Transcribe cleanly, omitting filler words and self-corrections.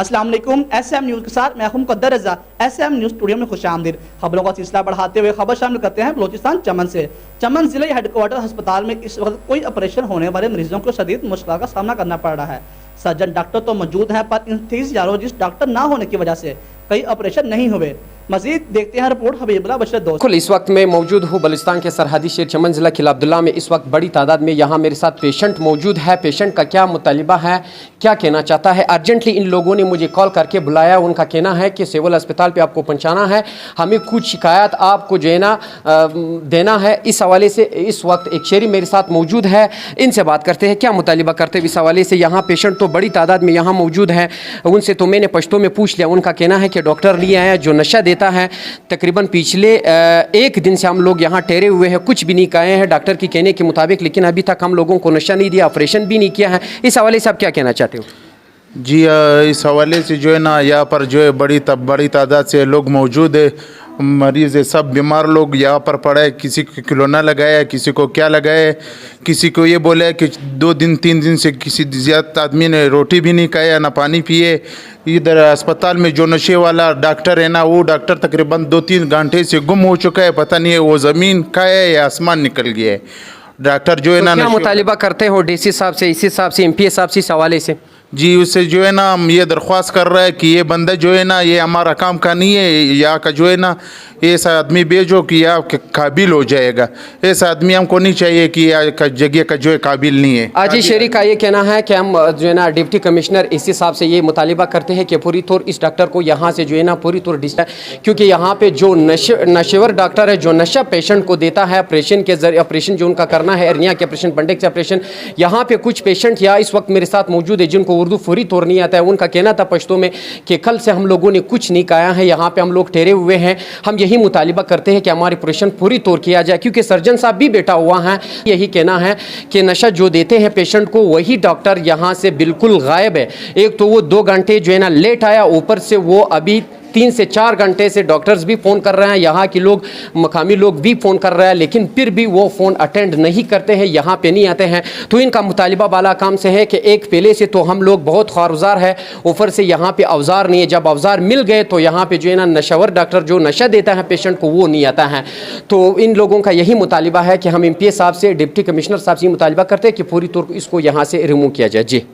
अस्सलाम वालेकुम। SM news के साथ मैं हूं मुक़द्दर रज़ा। SM न्यूज़ स्टूडियो में खुशामदीद। खबरों का सिलसिला बढ़ाते हुए खबर शामिल करते हैं बलोचिस्तान चमन से। चमन ज़िले हेडक्वार्टर अस्पताल में इस वक्त कोई ऑपरेशन होने वाले मरीजों को शदीद मुश्किल का सामना करना पड़ रहा है। सर्जन डॉक्टर तो मौजूद हैं, पर एनेस्थीसियोलॉजिस्ट डॉक्टर ना होने की वजह से कई ऑपरेशन नहीं हुए। मजीद देखते हैं रिपोर्ट हबीबुल्लाह बशर दोस्त। इस वक्त मैं मौजूद हूँ बलुचिस्तान के सरहदी शहर चमन ज़िला किला अब्दुल्ला में। इस वक्त बड़ी तादाद में यहाँ मेरे साथ पेशेंट मौजूद है। पेशेंट का क्या मुतालिबा है, क्या कहना चाहता है, अर्जेंटली इन लोगों ने मुझे कॉल करके बुलाया। उनका कहना है कि सिविल अस्पताल पे आपको पहुँचाना है, हमें कुछ शिकायत आपको जो है ना देना है। इस हवाले से इस वक्त एक शेरी मेरे साथ मौजूद है, इनसे बात करते हैं क्या मुतालिबा करते हैं इस हवाले से। यहाँ पेशेंट तो बड़ी तादाद में यहाँ मौजूद है, उनसे तो मैंने पश्तो में पूछ लिया। उनका कहना है कि डॉक्टर नहीं आया जो नशा देता है। तकरीबन पिछले एक दिन से हम लोग यहाँ ठहरे हुए हैं, कुछ भी नहीं खाए हैं डॉक्टर की कहने के मुताबिक, लेकिन अभी तक हम लोगों को नशा नहीं दिया, ऑपरेशन भी नहीं किया है। इस हवाले से आप क्या कहना चाहते हो? जी इस हवाले से जो है ना यहाँ पर जो है बड़ी तादाद से लोग मौजूद है, मरीज़ है, सब बीमार लोग यहाँ पर पड़े हैं। किसी को खिलौना लगाया है, किसी को क्या लगाया है, किसी को ये बोला है कि 2 दिन 3 दिन से किसी ज़्यादा आदमी ने रोटी भी नहीं खाया ना पानी पिए। इधर अस्पताल में जो नशे वाला डॉक्टर है ना, वो डॉक्टर तकरीबन 2-3 घंटे से गुम हो चुका है। पता नहीं है वो ज़मीन का है या आसमान निकल गया है। डॉक्टर जो है ना, क्या मुतालिबा करते हो DC साहब से, इसी साहब से, MPA साहब से इस हवाले से? जी उससे जो है ना हम ये दरख्वास्त कर रहा है कि ये बंदा जो है ना ये हमारा काम का नहीं है। यहाँ का जो है ना ऐसा आदमी भेजो कि यहाँ काबिल हो जाएगा। ऐसा आदमी हमको नहीं चाहिए कि यहाँ का जगह का जो है काबिल नहीं है। आजी शेरी का ये कहना है कि हम जो है ना डिप्टी कमिश्नर इसी साहब से ये मुतालिबा करते हैं कि पूरी तौर इस डॉक्टर को यहाँ से जो है ना पूरी तौर डिस्चार्ज, क्योंकि यहाँ पे जो नशेवर डॉक्टर है जो नशा पेशेंट को देता है, ऑपरेशन के जरिए ऑपरेशन जो उनका करना है, एर्निया के ऑपरेशन, पेंडिक्स ऑपरेशन, यहाँ पे कुछ पेशेंट यहाँ इस वक्त मेरे साथ मौजूद है जिनको उर्दू पूरी तौर नहीं आता है। उनका कहना था पश्तो में कि कल से हम लोगों ने कुछ नहीं खाया है, यहाँ पे हम लोग ठहरे हुए हैं। हम यही मुतालिबा करते हैं कि हमारी ऑपरेशन पूरी तौर किया जाए, क्योंकि सर्जन साहब भी बैठा हुआ है। यही कहना है कि नशा जो देते हैं पेशेंट को वही डॉक्टर यहाँ से बिल्कुल गायब है। एक तो वो 2 घंटे जो है ना लेट आया, ऊपर से वो अभी 3 से 4 घंटे से डॉक्टर्स भी फ़ोन कर रहे हैं, यहाँ के लोग मकामी लोग भी फ़ोन कर रहे हैं, लेकिन फिर भी वो फ़ोन अटेंड नहीं करते हैं, यहाँ पे नहीं आते हैं। तो इनका मुतालिबा बाला काम से है कि एक पहले से तो हम लोग बहुत ख्वारगुज़ार है, ऊपर से यहाँ पे अवजार नहीं है। जब अवजार मिल गए तो यहाँ पे जो है ना नशावर डॉक्टर जो नशा देता है पेशेंट को वो नहीं आता है। तो इन लोगों का यही मुतालिबा है कि हम MPA साहब से, डिप्टी कमिश्नर साहब से मुतालिबा करते हैं कि पूरी तौर पर इसको यहाँ से रिमूव किया जाए। जी।